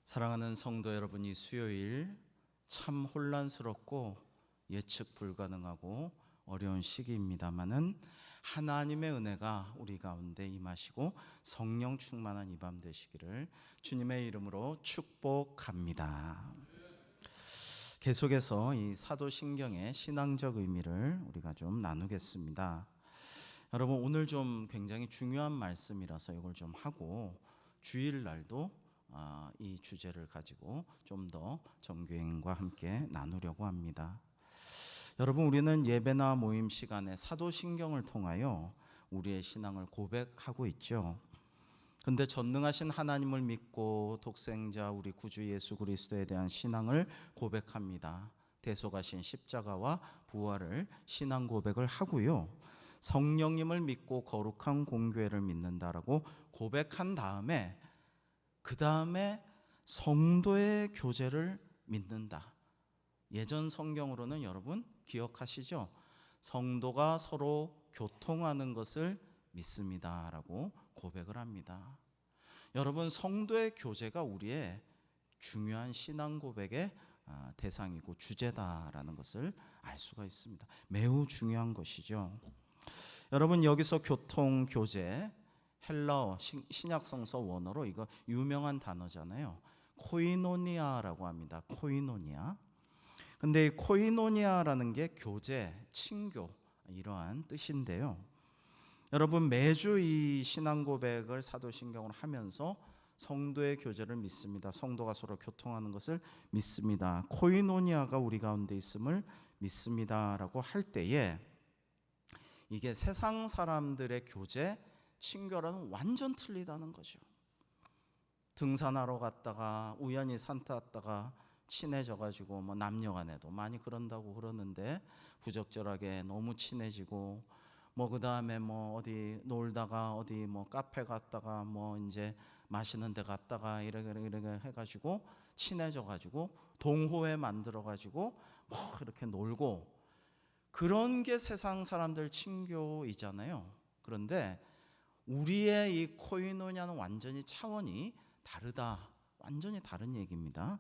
사랑하는 성도 여러분, 이 수요일 참 혼란스럽고 예측 불가능하고 어려운 시기입니다마는 하나님의 은혜가 우리 가운데 임하시고 성령 충만한 이 밤 되시기를 주님의 이름으로 축복합니다. 계속해서 이 사도신경의 신앙적 의미를 우리가 좀 나누겠습니다. 여러분, 오늘 좀 굉장히 중요한 말씀이라서 이걸 좀 하고 주일날도 이 주제를 가지고 좀 더 정교행과 함께 나누려고 합니다. 여러분, 우리는 예배나 모임 시간에 사도신경을 통하여 우리의 신앙을 고백하고 있죠. 근데 전능하신 하나님을 믿고 독생자 우리 구주 예수 그리스도에 대한 신앙을 고백합니다. 대속하신 십자가와 부활을 신앙 고백을 하고요, 성령님을 믿고 거룩한 공교회를 믿는다라고 고백한 다음에 그 다음에 성도의 교제를 믿는다. 예전 성경으로는 여러분 기억하시죠? 성도가 서로 교통하는 것을 믿습니다 라고 고백을 합니다. 여러분, 성도의 교제가 우리의 중요한 신앙 고백의 대상이고 주제다라는 것을 알 수가 있습니다. 매우 중요한 것이죠. 여러분, 여기서 교통, 교제, 헬라어 신약성서 원어로 이거 유명한 단어잖아요. 코이노니아라고 합니다. 코이노니아. 근데 이 코이노니아라는 게 교제, 친교 이러한 뜻인데요. 여러분, 매주 이 신앙 고백을 사도신경을 하면서 성도의 교제를 믿습니다. 성도가 서로 교통하는 것을 믿습니다. 코이노니아가 우리 가운데 있음을 믿습니다라고 할 때에 이게 세상 사람들의 교제, 친교라는 완전 틀리다는 거죠. 등산하러 갔다가 우연히 산 탔다가 친해져가지고 뭐 남녀간에도 많이 그런다고 그러는데 부적절하게 너무 친해지고 뭐 그 다음에 뭐 어디 놀다가 어디 뭐 카페 갔다가 뭐 이제 마시는 데 갔다가 이렇게 해가지고 친해져가지고 동호회 만들어가지고 뭐 이렇게 놀고, 그런 게 세상 사람들 친교이잖아요. 그런데 우리의 이 코이노냐는 완전히 차원이 다르다. 완전히 다른 얘기입니다.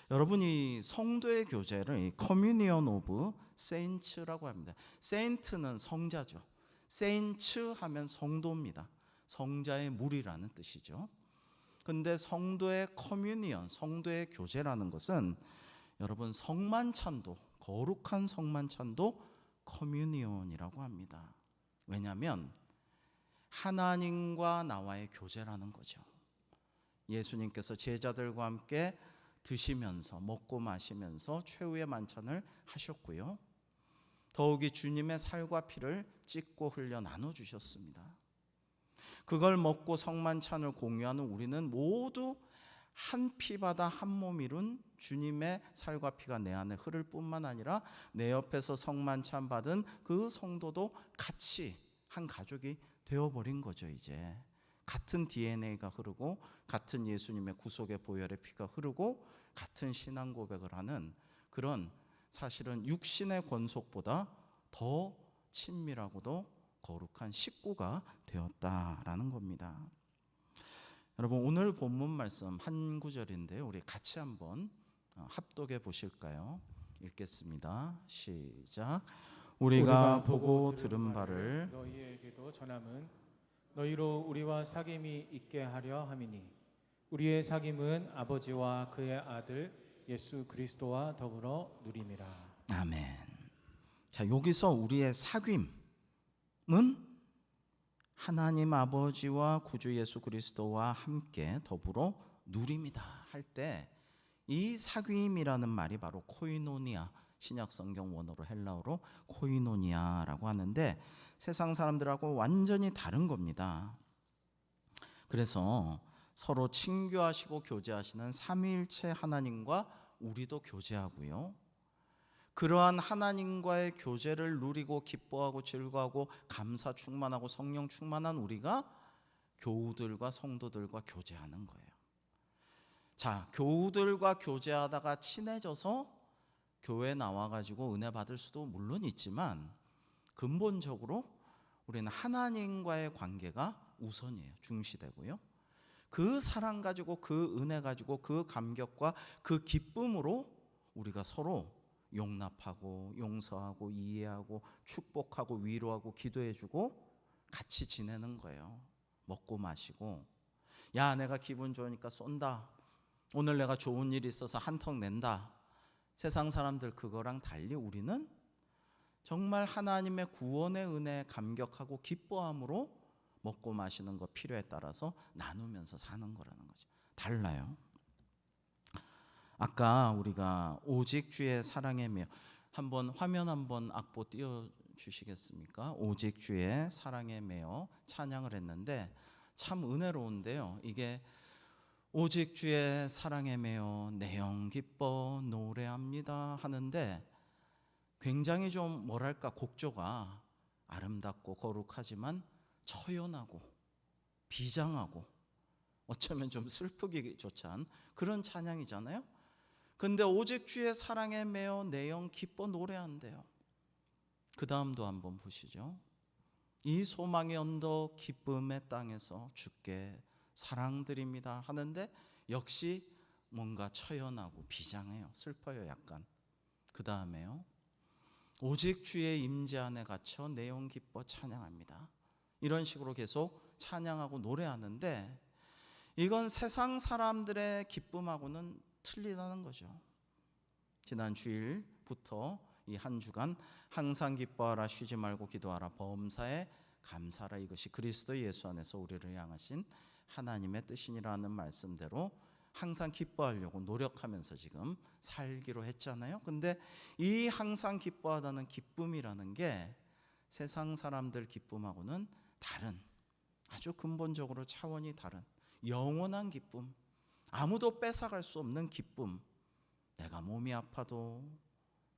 여러분이 성도의 교제를 이 커뮤니언 오브 세인츠라고 합니다. 세인트는 성자죠. 세인츠 하면 성도입니다. 성자의 무리라는 뜻이죠. 근데 성도의 커뮤니언, 성도의 교제라는 것은 여러분 성만찬도, 거룩한 성만찬도 커뮤니언이라고 합니다. 왜냐하면 하나님과 나와의 교제라는 거죠. 예수님께서 제자들과 함께 드시면서 먹고 마시면서 최후의 만찬을 하셨고요, 더욱이 주님의 살과 피를 찢고 흘려 나눠주셨습니다. 그걸 먹고 성만찬을 공유하는 우리는 모두 한 피바다 한 몸 이룬 주님의 살과 피가 내 안에 흐를 뿐만 아니라 내 옆에서 성만찬 받은 그 성도도 같이 한 가족이 되어버린 거죠. 이제 같은 DNA가 흐르고 같은 예수님의 구속의 보혈의 피가 흐르고 같은 신앙 고백을 하는 그런, 사실은 육신의 권속보다 더 친밀하고도 거룩한 식구가 되었다라는 겁니다. 여러분, 오늘 본문 말씀 한 구절인데 우리 같이 한번 합독해 보실까요? 읽겠습니다. 시작. 우리가 보고 들은 바를 너희에게도 전함은 너희로 우리와 사귐이 있게 하려 함이니 우리의 사귐은 아버지와 그의 아들 예수 그리스도와 더불어 누림이라. 아멘. 자, 여기서 우리의 사귐은 하나님 아버지와 구주 예수 그리스도와 함께 더불어 누림이다 할 때 이 사귐이라는 말이 바로 코이노니아, 신약 성경 원어로 헬라어로 코이노니아라고 하는데 세상 사람들하고 완전히 다른 겁니다. 그래서 서로 친교하시고 교제하시는 삼위일체 하나님과 우리도 교제하고요, 그러한 하나님과의 교제를 누리고 기뻐하고 즐거워하고 감사 충만하고 성령 충만한 우리가 교우들과 성도들과 교제하는 거예요. 자, 교우들과 교제하다가 친해져서 교회 나와가지고 은혜 받을 수도 물론 있지만 근본적으로 우리는 하나님과의 관계가 우선이에요. 중시되고요. 그 사랑 가지고, 그 은혜 가지고, 그 감격과 그 기쁨으로 우리가 서로 용납하고 용서하고 이해하고 축복하고 위로하고 기도해주고 같이 지내는 거예요. 먹고 마시고, 야 내가 기분 좋으니까 쏜다, 오늘 내가 좋은 일이 있어서 한턱 낸다. 세상 사람들 그거랑 달리 우리는 정말 하나님의 구원의 은혜에 감격하고 기뻐함으로 먹고 마시는 거 필요에 따라서 나누면서 사는 거라는 거죠. 달라요. 아까 우리가 오직 주의 사랑에 매여, 한번 화면 한번 악보 띄워 주시겠습니까? 오직 주의 사랑에 매여 찬양을 했는데 참 은혜로운데요. 이게 오직 주의 사랑에 매여 내 영 기뻐 노래합니다 하는데 굉장히 좀 뭐랄까 곡조가 아름답고 거룩하지만 처연하고 비장하고 어쩌면 좀 슬프기조차 한 그런 찬양이잖아요. 근데 오직 주의 사랑에 매여 내 영 기뻐 노래한대요. 그 다음도 한번 보시죠. 이 소망의 언덕 기쁨의 땅에서 주께 사랑드립니다 하는데 역시 뭔가 처연하고 비장해요. 슬퍼요 약간. 그 다음에요. 오직 주의 임재 안에 갇혀 내 영 기뻐 찬양합니다. 이런 식으로 계속 찬양하고 노래하는데 이건 세상 사람들의 기쁨하고는 틀리다는 거죠. 지난 주일부터 이 한 주간 항상 기뻐하라 쉬지 말고 기도하라 범사에 감사하라, 이것이 그리스도 예수 안에서 우리를 향하신 하나님의 뜻이니라는 말씀대로 항상 기뻐하려고 노력하면서 지금 살기로 했잖아요. 근데 이 항상 기뻐하다는 기쁨이라는 게 세상 사람들 기쁨하고는 다른, 아주 근본적으로 차원이 다른 영원한 기쁨, 아무도 뺏어갈 수 없는 기쁨. 내가 몸이 아파도,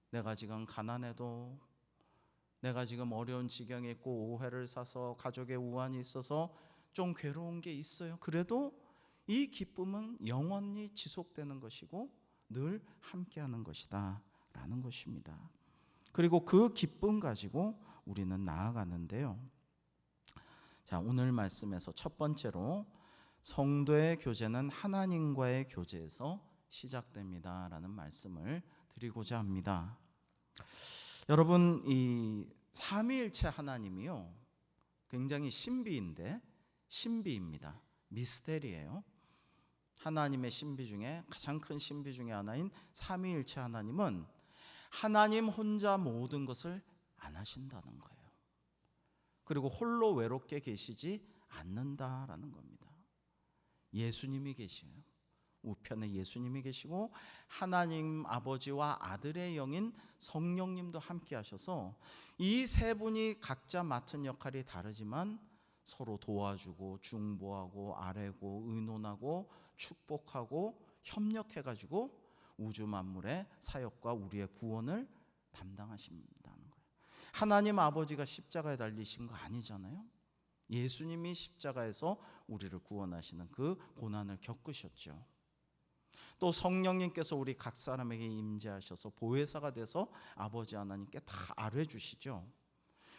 내가 지금 가난해도, 내가 지금 어려운 지경에 있고 오해를 사서 가족의 우환이 있어서 좀 괴로운 게 있어요. 그래도 이 기쁨은 영원히 지속되는 것이고 늘 함께하는 것이다 라는 것입니다. 그리고 그 기쁨 가지고 우리는 나아가는데요. 자, 오늘 말씀에서 첫 번째로 성도의 교제는 하나님과의 교제에서 시작됩니다 라는 말씀을 드리고자 합니다. 여러분, 이 삼위일체 하나님이요 굉장히 신비인데, 신비입니다. 미스테리예요. 하나님의 신비 중에 가장 큰 신비 중에 하나인 삼위일체 하나님은 하나님 혼자 모든 것을 안 하신다는 거예요. 그리고 홀로 외롭게 계시지 않는다라는 겁니다. 예수님이 계시요, 우편에 예수님이 계시고 하나님 아버지와 아들의 영인 성령님도 함께 하셔서 이 세 분이 각자 맡은 역할이 다르지만 서로 도와주고 중보하고 아뢰고 의논하고 축복하고 협력해가지고 우주 만물의 사역과 우리의 구원을 담당하신다는 거예요. 하나님 아버지가 십자가에 달리신 거 아니잖아요. 예수님이 십자가에서 우리를 구원하시는 그 고난을 겪으셨죠. 또 성령님께서 우리 각 사람에게 임재하셔서 보혜사가 돼서 아버지 하나님께 다 아뢰 주시죠.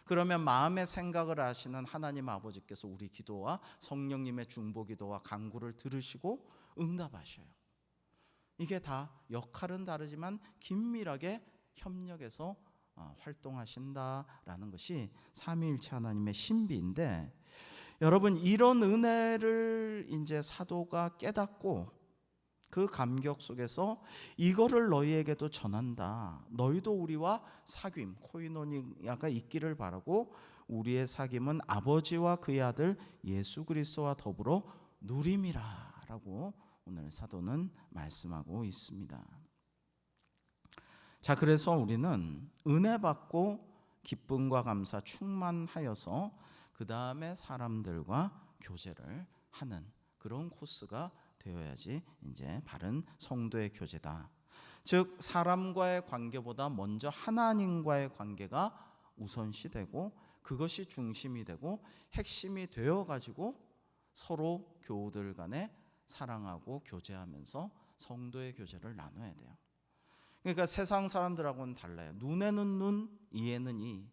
그러면 마음의 생각을 아시는 하나님 아버지께서 우리 기도와 성령님의 중보 기도와 간구를 들으시고 응답하셔요. 이게 다 역할은 다르지만 긴밀하게 협력해서 활동하신다라는 것이 삼위일체 하나님의 신비인데, 여러분 이런 은혜를 이제 사도가 깨닫고 그 감격 속에서 이거를 너희에게도 전한다. 너희도 우리와 사귐, 코이노니아가 있기를 바라고 우리의 사귐은 아버지와 그의 아들 예수 그리스도와 더불어 누림이라 라고 오늘 사도는 말씀하고 있습니다. 자, 그래서 우리는 은혜 받고 기쁨과 감사 충만하여서 그 다음에 사람들과 교제를 하는 그런 코스가 되어야지 이제 바른 성도의 교제다. 즉 사람과의 관계보다 먼저 하나님과의 관계가 우선시되고 그것이 중심이 되고 핵심이 되어가지고 서로 교우들 간에 사랑하고 교제하면서 성도의 교제를 나눠야 돼요. 그러니까 세상 사람들하고는 달라요. 눈에는 눈, 이에는 이,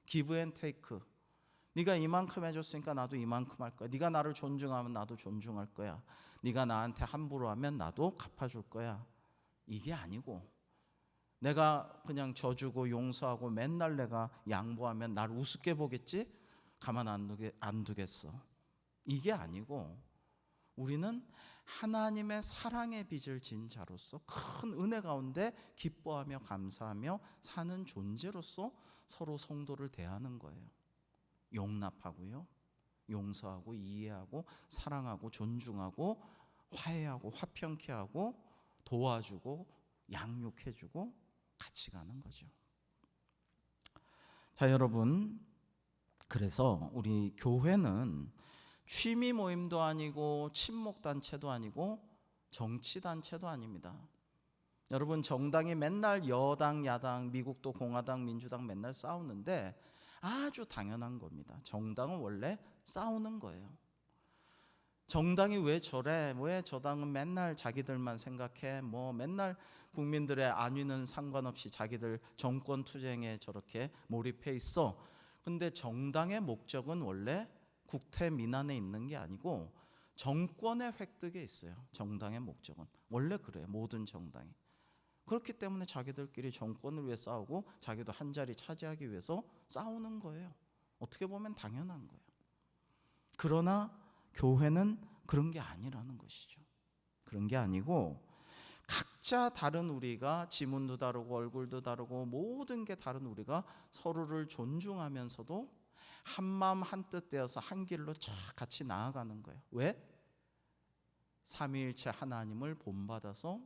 기브 앤 테이크. 네가 이만큼 해줬으니까 나도 이만큼 할 거야. 네가 나를 존중하면 나도 존중할 거야. 네가 나한테 함부로 하면 나도 갚아줄 거야. 이게 아니고 내가 그냥 져주고 용서하고 맨날 내가 양보하면 나를 우습게 보겠지? 가만 안 두겠어. 이게 아니고 우리는 하나님의 사랑의 빚을 진 자로서 큰 은혜 가운데 기뻐하며 감사하며 사는 존재로서 서로 성도를 대하는 거예요. 용납하고요, 용서하고 이해하고 사랑하고 존중하고 화해하고 화평케 하고 도와주고 양육해주고 같이 가는 거죠. 자, 여러분, 그래서 우리 교회는 취미 모임도 아니고 친목단체도 아니고 정치단체도 아닙니다. 여러분, 정당이 맨날 여당 야당, 미국도 공화당 민주당 맨날 싸우는데 아주 당연한 겁니다. 정당은 원래 싸우는 거예요. 정당이 왜 저래? 왜 저 당은 맨날 자기들만 생각해? 뭐 맨날 국민들의 안위는 상관없이 자기들 정권 투쟁에 저렇게 몰입해 있어. 근데 정당의 목적은 원래 국태 민안에 있는 게 아니고 정권의 획득에 있어요. 정당의 목적은 원래 그래요. 모든 정당이. 그렇기 때문에 자기들끼리 정권을 위해 싸우고 자기도 한 자리 차지하기 위해서 싸우는 거예요. 어떻게 보면 당연한 거예요. 그러나 교회는 그런 게 아니라는 것이죠. 그런 게 아니고 각자 다른 우리가 지문도 다르고 얼굴도 다르고 모든 게 다른 우리가 서로를 존중하면서도 한 마음 한 뜻 되어서 한 길로 쫙 같이 나아가는 거예요. 왜? 삼위일체 하나님을 본받아서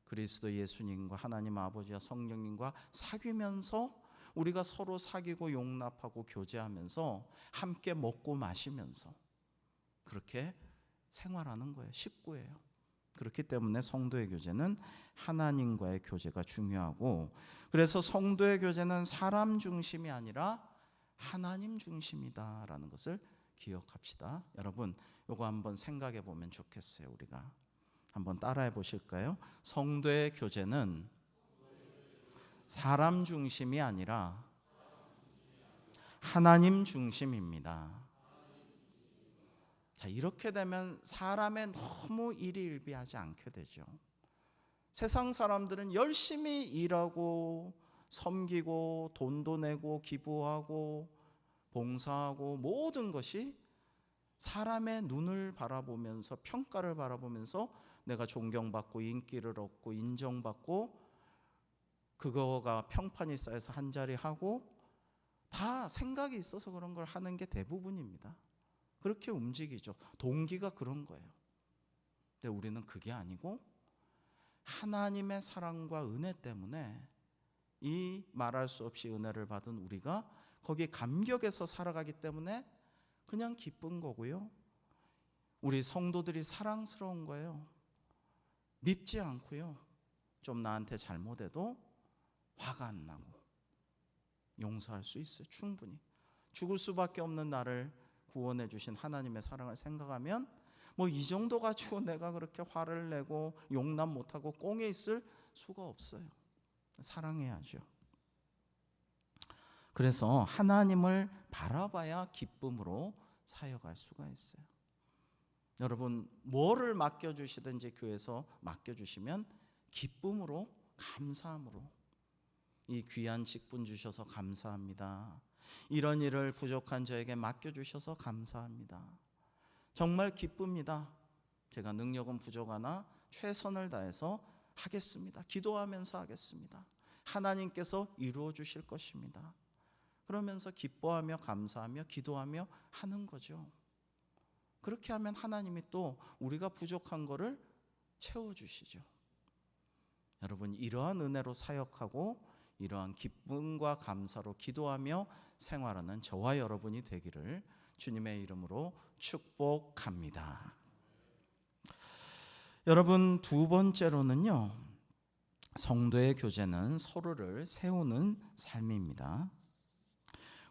그리스도 예수님과 하나님 아버지와 성령님과 사귀면서 우리가 서로 사귀고 용납하고 교제하면서 함께 먹고 마시면서 그렇게 생활하는 거예요. 식구예요. 그렇기 때문에 성도의 교제는 하나님과의 교제가 중요하고, 그래서 성도의 교제는 사람 중심이 아니라 하나님 중심이다라는 것을 기억합시다. 여러분, 이거 한번 생각해 보면 좋겠어요. 우리가 한번 따라해 보실까요? 성도의 교제는 사람 중심이 아니라 하나님 중심입니다. 자, 이렇게 되면 사람에 너무 일희일비하지 않게 되죠. 세상 사람들은 열심히 일하고 섬기고 돈도 내고 기부하고 봉사하고 모든 것이 사람의 눈을 바라보면서 평가를 바라보면서 내가 존경받고 인기를 얻고 인정받고 그거가 평판이 쌓여서 한 자리 하고 다 생각이 있어서 그런 걸 하는 게 대부분입니다. 그렇게 움직이죠. 동기가 그런 거예요. 근데 우리는 그게 아니고 하나님의 사랑과 은혜 때문에 이 말할 수 없이 은혜를 받은 우리가 거기에 감격해서 살아가기 때문에 그냥 기쁜 거고요. 우리 성도들이 사랑스러운 거예요. 밉지 않고요. 좀 나한테 잘못해도 화가 안 나고 용서할 수 있어요. 충분히. 죽을 수밖에 없는 나를 구원해 주신 하나님의 사랑을 생각하면 뭐 이 정도 가지고 내가 그렇게 화를 내고 용납 못하고 꽁에 있을 수가 없어요. 사랑해야죠. 그래서 하나님을 바라봐야 기쁨으로 사역할 수가 있어요. 여러분, 뭐를 맡겨주시든지 교회에서 맡겨주시면 기쁨으로 감사함으로 이 귀한 직분 주셔서 감사합니다. 이런 일을 부족한 저에게 맡겨주셔서 감사합니다. 정말 기쁩니다. 제가 능력은 부족하나 최선을 다해서 하겠습니다. 기도하면서 하겠습니다. 하나님께서 이루어 주실 것입니다. 그러면서 기뻐하며 감사하며 기도하며 하는 거죠. 그렇게 하면 하나님이 또 우리가 부족한 거를 채워주시죠. 여러분, 이러한 은혜로 사역하고 이러한 기쁨과 감사로 기도하며 생활하는 저와 여러분이 되기를 주님의 이름으로 축복합니다. 여러분, 두 번째로는요, 성도의 교제는 서로를 세우는 삶입니다.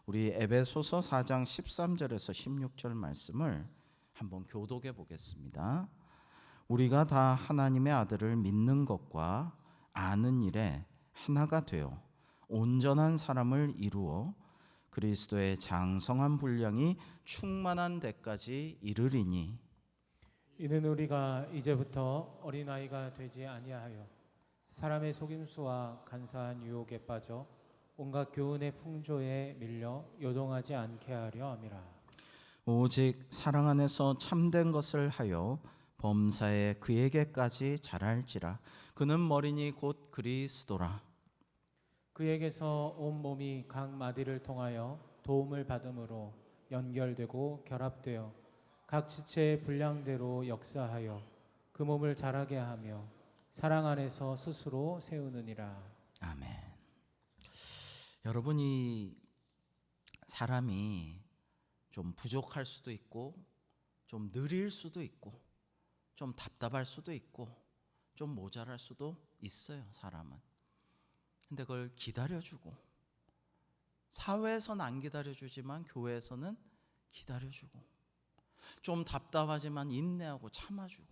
우리 에베소서 4장 13절에서 16절 말씀을 한번 교독해 보겠습니다. 우리가 다 하나님의 아들을 믿는 것과 아는 일에 하나가 되어 온전한 사람을 이루어 그리스도의 장성한 분량이 충만한 데까지 이르리니 이는 우리가 이제부터 어린아이가 되지 아니하여 사람의 속임수와 간사한 유혹에 빠져 온갖 교훈의 풍조에 밀려 요동하지 않게 하려 함이라. 오직 사랑 안에서 참된 것을 하여 범사에 그에게까지 자랄지라. 그는 머리니 곧 그리스도라. 그에게서 온 몸이 각 마디를 통하여 도움을 받음으로 연결되고 결합되어 각 지체의 분량대로 역사하여 그 몸을 자라게 하며 사랑 안에서 스스로 세우느니라. 아멘. 여러분이 사람이 좀 부족할 수도 있고 좀 느릴 수도 있고 좀 답답할 수도 있고 좀 모자랄 수도 있어요. 사람은. 근데 그걸 기다려주고, 사회에서는 안 기다려주지만 교회에서는 기다려주고, 좀 답답하지만 인내하고 참아주고,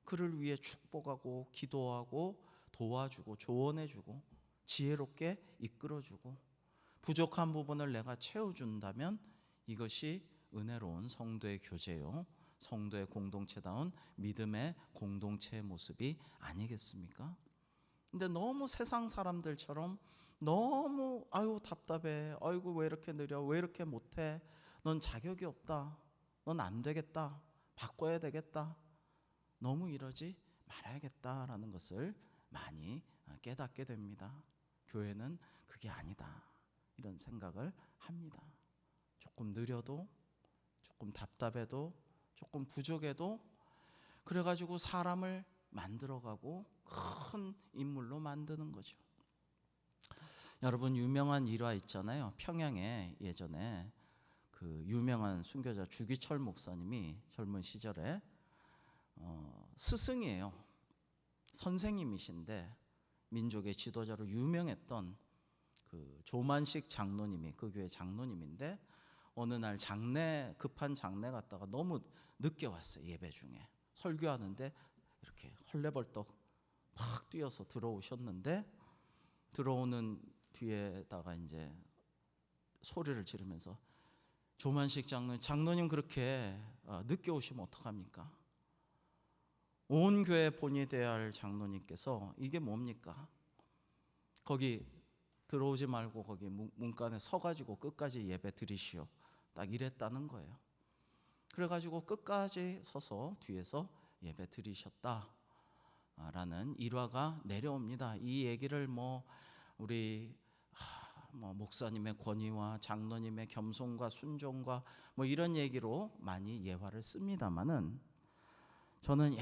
그를 위해 축복하고 기도하고 도와주고 조언해주고 지혜롭게 이끌어주고, 부족한 부분을 내가 채워준다면 이것이 은혜로운 성도의 교제요, 성도의 공동체다운 믿음의 공동체의 모습이 아니겠습니까? 근데 너무 세상 사람들처럼 너무 아유 답답해, 아이고 왜 이렇게 느려, 왜 이렇게 못해, 넌 자격이 없다, 넌 안 되겠다, 바꿔야 되겠다, 너무 이러지 말아야겠다라는 것을 많이 깨닫게 됩니다. 교회는 그게 아니다, 이런 생각을 합니다. 조금 느려도, 조금 답답해도, 조금 부족해도 그래가지고 사람을 만들어가고 큰 인물로 만드는 거죠. 여러분, 유명한 일화 있잖아요. 평양에 예전에 그 유명한 순교자 주기철 목사님이 젊은 시절에 스승이에요. 선생님이신데 민족의 지도자로 유명했던 그 조만식 장로님이 그 교회 장로님인데, 어느 날 급한 장례 갔다가 너무 늦게 왔어요. 예배 중에 설교하는데 이렇게 헐레벌떡 막 뛰어서 들어오셨는데, 들어오는 뒤에다가 이제 소리를 지르면서 조만식 장로님 그렇게 늦게 오시면 어떡합니까? 온 교회 본이 되어야 할 장로님께서 이게 뭡니까? 거기 들어오지 말고 거기 문간에 서가지고 끝까지 예배 드리시오, 딱 이랬다는 거예요. 그래가지고 끝까지 서서 뒤에서 예배 드리셨다라는 일화가 내려옵니다. 이 얘기를 우리 목사님의 권위와 장로님의 겸손과 순종과 이런 얘기로 많이 예화를 씁니다만은, 저는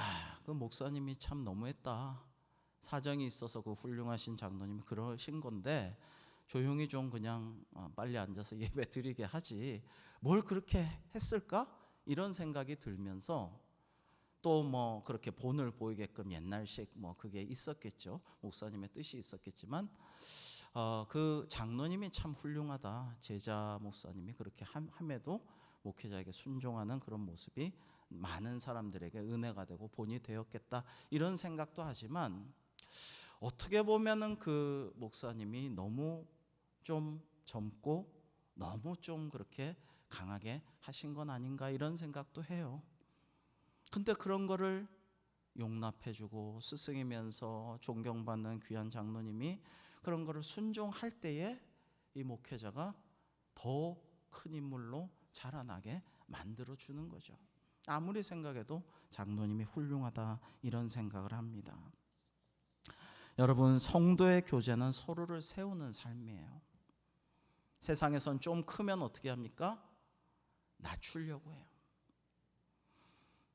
그 목사님이 참 너무했다, 사정이 있어서 그 훌륭하신 장로님이 그러신 건데 조용히 좀 그냥 빨리 앉아서 예배 드리게 하지 뭘 그렇게 했을까? 이런 생각이 들면서, 또 그렇게 본을 보이게끔 옛날식 그게 있었겠죠. 목사님의 뜻이 있었겠지만 그 장로님이 참 훌륭하다, 제자 목사님이 그렇게 함에도 목회자에게 순종하는 그런 모습이 많은 사람들에게 은혜가 되고 본이 되었겠다, 이런 생각도 하지만, 어떻게 보면은 그 목사님이 너무 좀 젊고 너무 좀 그렇게 강하게 하신 건 아닌가, 이런 생각도 해요. 근데 그런 거를 용납해주고 스승이면서 존경받는 귀한 장로님이 그런 거를 순종할 때에 이 목회자가 더 큰 인물로 자라나게 만들어주는 거죠. 아무리 생각해도 장로님이 훌륭하다, 이런 생각을 합니다. 여러분, 성도의 교제는 서로를 세우는 삶이에요. 세상에선 좀 크면 어떻게 합니까? 낮추려고 해요.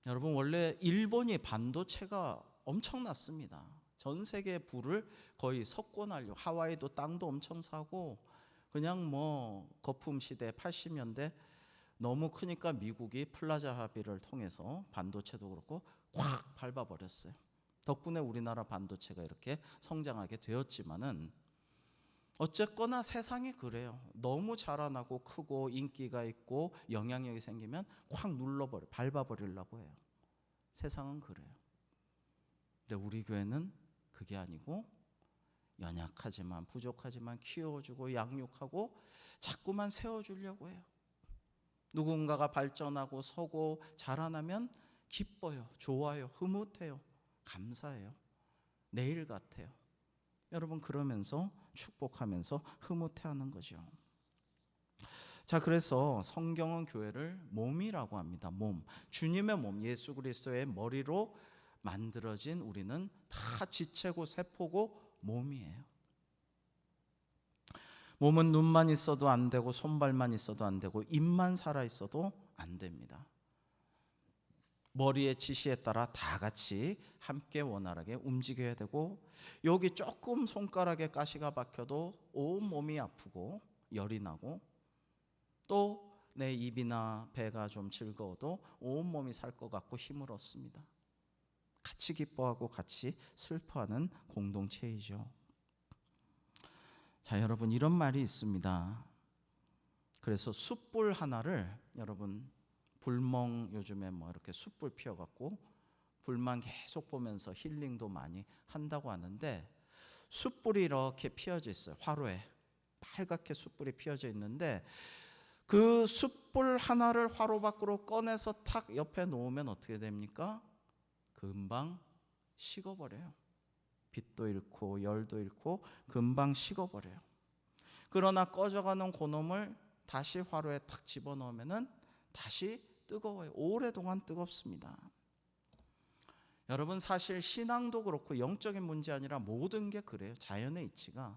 여러분, 원래 일본이 반도체가 엄청났습니다. 전 세계 부를 거의 석권하려고, 하와이도 땅도 엄청 사고, 그냥 거품 시대 80년대 너무 크니까 미국이 플라자 합의를 통해서 반도체도 그렇고 확 밟아버렸어요. 덕분에 우리나라 반도체가 이렇게 성장하게 되었지만은, 어쨌거나 세상이 그래요. 너무 자라나고 크고 인기가 있고 영향력이 생기면 확 밟아버리려고 해요. 세상은 그래요. 근데 우리 교회는 그게 아니고 연약하지만 부족하지만 키워주고 양육하고 자꾸만 세워주려고 해요. 누군가가 발전하고 서고 자라나면 기뻐요, 좋아요, 흐뭇해요, 감사해요, 내일 같아요. 여러분, 그러면서 축복하면서 흐뭇해하는 거죠. 자, 그래서 성경은 교회를 몸이라고 합니다. 몸, 주님의 몸, 예수 그리스도의 머리로 만들어진 우리는 다 지체고 세포고 몸이에요. 몸은 눈만 있어도 안 되고 손발만 있어도 안 되고 입만 살아 있어도 안 됩니다. 머리의 지시에 따라 다 같이 함께 원활하게 움직여야 되고, 여기 조금 손가락에 가시가 박혀도 온 몸이 아프고 열이 나고, 또 내 입이나 배가 좀 즐거워도 온 몸이 살 것 같고 힘을 얻습니다. 같이 기뻐하고 같이 슬퍼하는 공동체이죠. 자, 여러분, 이런 말이 있습니다. 그래서 숯불 하나를, 여러분, 불멍 요즘에 뭐 이렇게 숯불 피워갖고 불만 계속 보면서 힐링도 많이 한다고 하는데, 숯불이 이렇게 피어져 있어요. 화로에 빨갛게 숯불이 피어져 있는데, 그 숯불 하나를 화로 밖으로 꺼내서 탁 옆에 놓으면 어떻게 됩니까? 금방 식어버려요. 빛도 잃고 열도 잃고 금방 식어버려요. 그러나 꺼져가는 그놈을 다시 화로에 탁 집어넣으면 다시 뜨거워요. 오랫동안 뜨겁습니다. 여러분, 사실 신앙도 그렇고 영적인 문제 아니라 모든 게 그래요. 자연의 이치가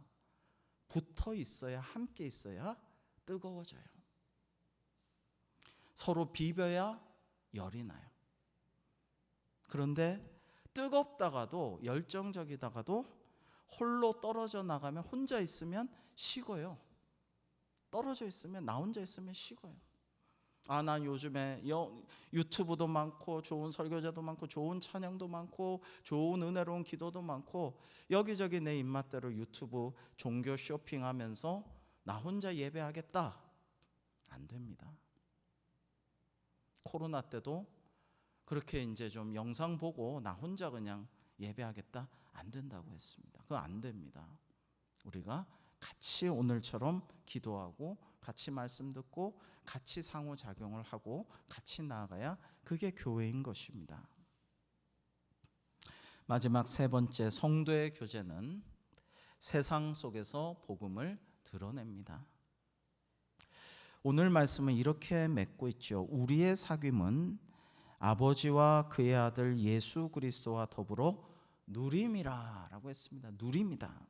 붙어 있어야, 함께 있어야 뜨거워져요. 서로 비벼야 열이 나요. 그런데 뜨겁다가도 열정적이다가도 홀로 떨어져 나가면, 혼자 있으면 식어요. 떨어져 있으면, 나 혼자 있으면 식어요. 난 요즘에 유튜브도 많고 좋은 설교자도 많고 좋은 찬양도 많고 좋은 은혜로운 기도도 많고 여기저기 내 입맛대로 유튜브 종교 쇼핑하면서 나 혼자 예배하겠다, 안 됩니다. 코로나 때도 그렇게 이제 좀 영상 보고 나 혼자 그냥 예배하겠다, 안 된다고 했습니다. 그거 안 됩니다. 우리가 같이 오늘처럼 기도하고 같이 말씀 듣고 같이 상호작용을 하고 같이 나아가야 그게 교회인 것입니다. 마지막 세 번째, 성도의 교제는 세상 속에서 복음을 드러냅니다. 오늘 말씀은 이렇게 맺고 있죠. 우리의 사귐은 아버지와 그의 아들 예수 그리스도와 더불어 누림이라 라고 했습니다. 누림이다.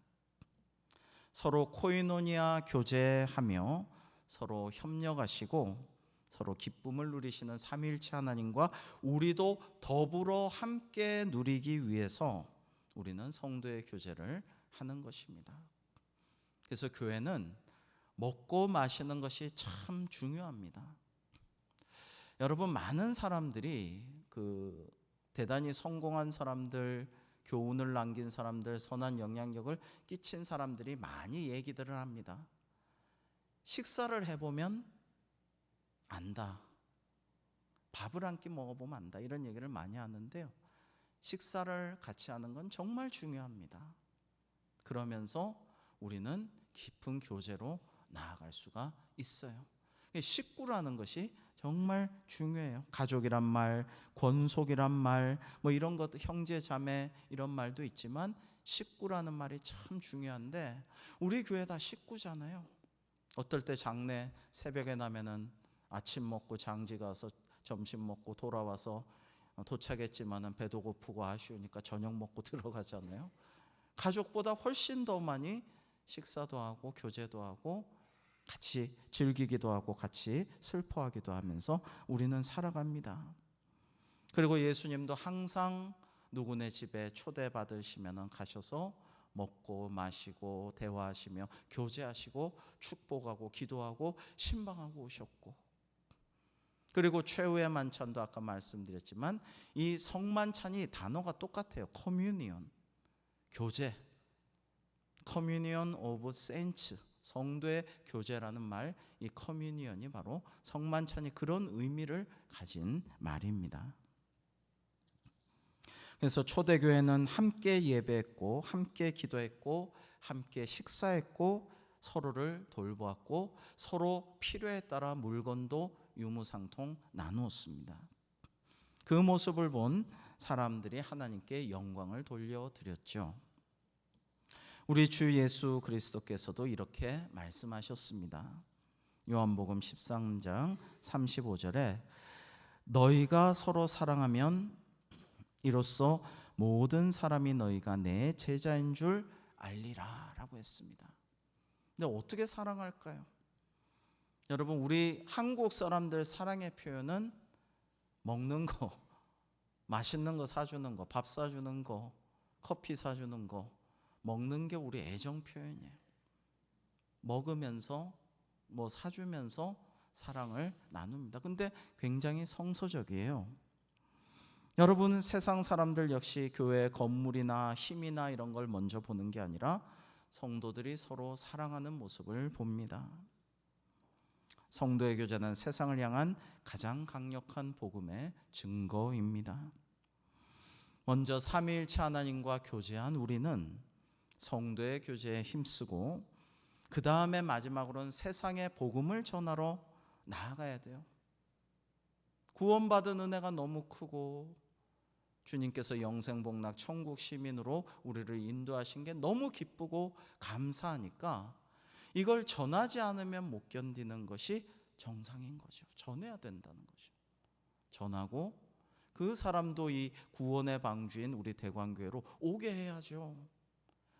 서로 코이노니아 교제하며 서로 협력하시고 서로 기쁨을 누리시는 삼위일체 하나님과 우리도 더불어 함께 누리기 위해서 우리는 성도의 교제를 하는 것입니다. 그래서 교회는 먹고 마시는 것이 참 중요합니다. 여러분, 많은 사람들이 대단히 성공한 사람들, 교훈을 남긴 사람들, 선한 영향력을 끼친 사람들이 많이 얘기들을 합니다. 식사를 해보면 안다, 밥을 한 끼 먹어보면 안다, 이런 얘기를 많이 하는데요, 식사를 같이 하는 건 정말 중요합니다. 그러면서 우리는 깊은 교제로 나아갈 수가 있어요. 식구라는 것이 정말 중요해요. 가족이란 말, 권속이란 말, 뭐 이런 것도, 형제 자매 이런 말도 있지만 식구라는 말이 참 중요한데, 우리 교회 다 식구잖아요. 어떨 때 장례 새벽에 나면은 아침 먹고 장지 가서 점심 먹고 돌아와서 도착했지만은 배도 고프고 아쉬우니까 저녁 먹고 들어가잖아요. 가족보다 훨씬 더 많이 식사도 하고 교제도 하고 같이 즐기기도 하고 같이 슬퍼하기도 하면서 우리는 살아갑니다. 그리고 예수님도 항상 누구네 집에 초대받으시면 가셔서 먹고 마시고 대화하시며 교제하시고 축복하고 기도하고 신방하고 오셨고, 그리고 최후의 만찬도 아까 말씀드렸지만 이 성만찬이 단어가 똑같아요. 커뮤니온, 교제, 커뮤니온 오브 세인츠, 성도의 교제라는 말, 이 커뮤니온이 바로 성만찬이 그런 의미를 가진 말입니다. 그래서 초대교회는 함께 예배했고 함께 기도했고 함께 식사했고 서로를 돌보았고 서로 필요에 따라 물건도 유무상통 나누었습니다. 그 모습을 본 사람들이 하나님께 영광을 돌려드렸죠. 우리 주 예수 그리스도께서도 이렇게 말씀하셨습니다. 요한복음 13장 35절에 너희가 서로 사랑하면 이로써 모든 사람이 너희가 내 제자인 줄 알리라 라고 했습니다. 근데 어떻게 사랑할까요? 여러분, 우리 한국 사람들 사랑의 표현은 먹는 거, 맛있는 거 사주는 거, 밥 사주는 거, 커피 사주는 거, 먹는 게 우리 애정 표현이에요. 먹으면서 뭐 사주면서 사랑을 나눕니다. 근데 굉장히 성서적이에요. 여러분, 세상 사람들 역시 교회 건물이나 힘이나 이런 걸 먼저 보는 게 아니라 성도들이 서로 사랑하는 모습을 봅니다. 성도의 교제는 세상을 향한 가장 강력한 복음의 증거입니다. 먼저 삼위일체 하나님과 교제한 우리는 성도의 교제에 힘쓰고 그 다음에 마지막으로는 세상의 복음을 전하러 나아가야 돼요. 구원받은 은혜가 너무 크고 주님께서 영생복락 천국 시민으로 우리를 인도하신 게 너무 기쁘고 감사하니까 이걸 전하지 않으면 못 견디는 것이 정상인 거죠. 전해야 된다는 거죠. 전하고 그 사람도 이 구원의 방주인 우리 대관교회로 오게 해야죠.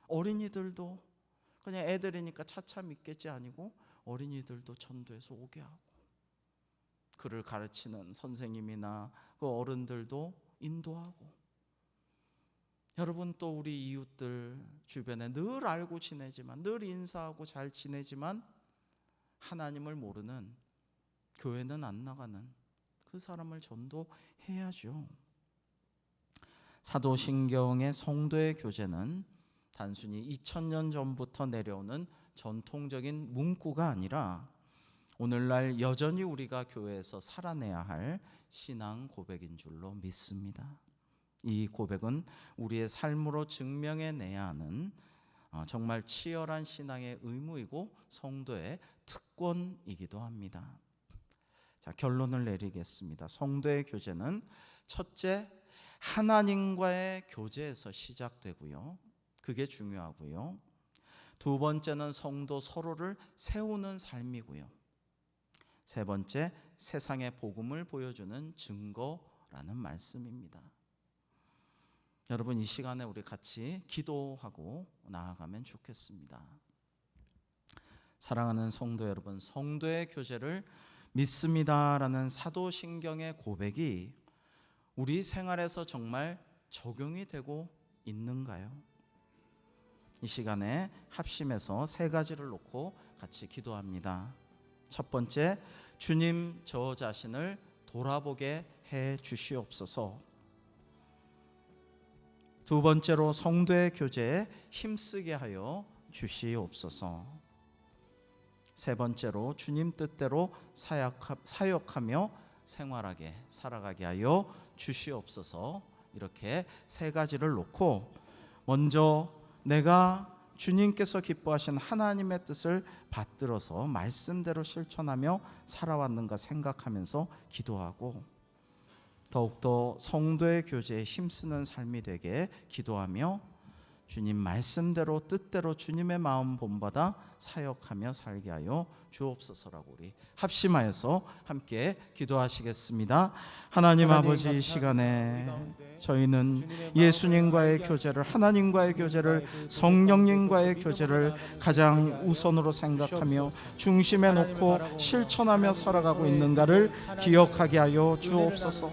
어린이들도 그냥 애들이니까 차차 믿겠지 아니고 어린이들도 전도해서 오게 하고 그를 가르치는 선생님이나 그 어른들도 인도하고 여러분 또 우리 이웃들 주변에 늘 알고 지내지만 늘 인사하고 잘 지내지만 하나님을 모르는 교회는 안 나가는 그 사람을 전도해야죠. 사도신경의 성도의 교제는 단순히 2000년 전부터 내려오는 전통적인 문구가 아니라 오늘날 여전히 우리가 교회에서 살아내야 할 신앙 고백인 줄로 믿습니다. 이 고백은 우리의 삶으로 증명해내야 하는 정말 치열한 신앙의 의무이고 성도의 특권이기도 합니다. 자, 결론을 내리겠습니다. 성도의 교제는 첫째, 하나님과의 교제에서 시작되고요. 그게 중요하고요. 두 번째는 성도 서로를 세우는 삶이고요. 세 번째, 세상의 복음을 보여주는 증거라는 말씀입니다. 여러분, 이 시간에 우리 같이 기도하고 나아가면 좋겠습니다. 사랑하는 성도 여러분, 성도의 교제를 믿습니다라는 사도신경의 고백이 우리 생활에서 정말 적용이 되고 있는가요? 이 시간에 합심해서 세 가지를 놓고 같이 기도합니다. 첫 번째, 주님 저 자신을 돌아보게 해 주시옵소서. 두 번째로 성도의 교제에 힘쓰게 하여 주시옵소서. 세 번째로 주님 뜻대로 사역하며 생활하게 살아가게 하여 주시옵소서. 이렇게 세 가지를 놓고 먼저 내가 주님께서 기뻐하신 하나님의 뜻을 받들어서 말씀대로 실천하며 살아왔는가 생각하면서 기도하고 더욱더 성도의 교제에 힘쓰는 삶이 되게 기도하며 주님 말씀대로 뜻대로 주님의 마음 본받아 사역하며 살게 하여 주옵소서라고 우리 합심하여서 함께 기도하시겠습니다. 하나님 아버지, 이 시간에 저희는 예수님과의 교제를, 하나님과의 교제를, 성령님과의 교제를 가장 우선으로 생각하며 중심에 놓고 실천하며 살아가고 있는가를 기억하게 하여 주옵소서.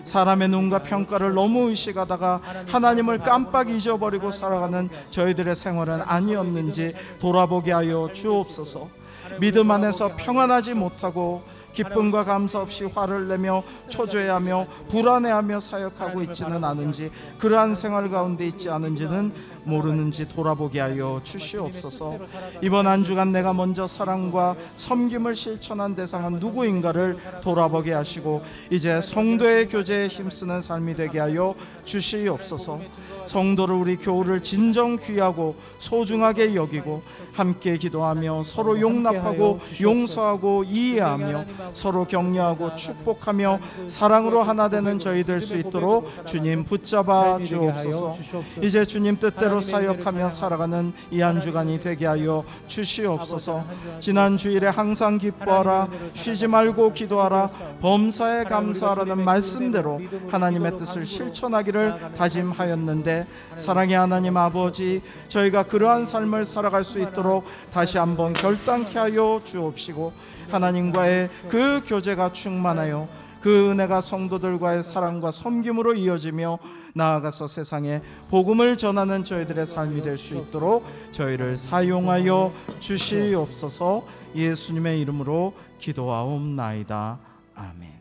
사람의 눈과 평가를 너무 의식하다가 하나님을 깜빡 잊어버리고 살아가는 저희들의 생활은 아니었는지 돌아보게 하여 주옵소서. 믿음 안에서 평안하지 못하고 기쁨과 감사 없이 화를 내며 초조해하며 불안해하며 사역하고 있지는 않은지, 그러한 생활 가운데 있지 않은지는 모르는지 돌아보게 하여 주시옵소서. 이번 한 주간 내가 먼저 사랑과 섬김을 실천한 대상은 누구인가를 돌아보게 하시고 이제 성도의 교제에 힘쓰는 삶이 되게 하여 주시옵소서. 성도를, 우리 교우를 진정 귀하고 소중하게 여기고 함께 기도하며 서로 용납하고 용서하고 이해하며 서로 격려하고 축복하며 사랑으로 하나 되는 저희 될 수 있도록 주님 붙잡아 주옵소서. 이제 주님 뜻대로 사역하며 살아가는 이 한 주간이 되게 하여 주시옵소서. 지난 주일에 항상 기뻐하라, 쉬지 말고 기도하라, 범사에 감사하라는 말씀대로 하나님의 뜻을 실천하기를 다짐하였는데, 사랑의 하나님 아버지, 저희가 그러한 삶을 살아갈 수 있도록 다시 한번 결단케 하여 주옵시고, 하나님과의 그 교제가 충만하여 그 은혜가 성도들과의 사랑과 섬김으로 이어지며 나아가서 세상에 복음을 전하는 저희들의 삶이 될 수 있도록 저희를 사용하여 주시옵소서. 예수님의 이름으로 기도하옵나이다. 아멘.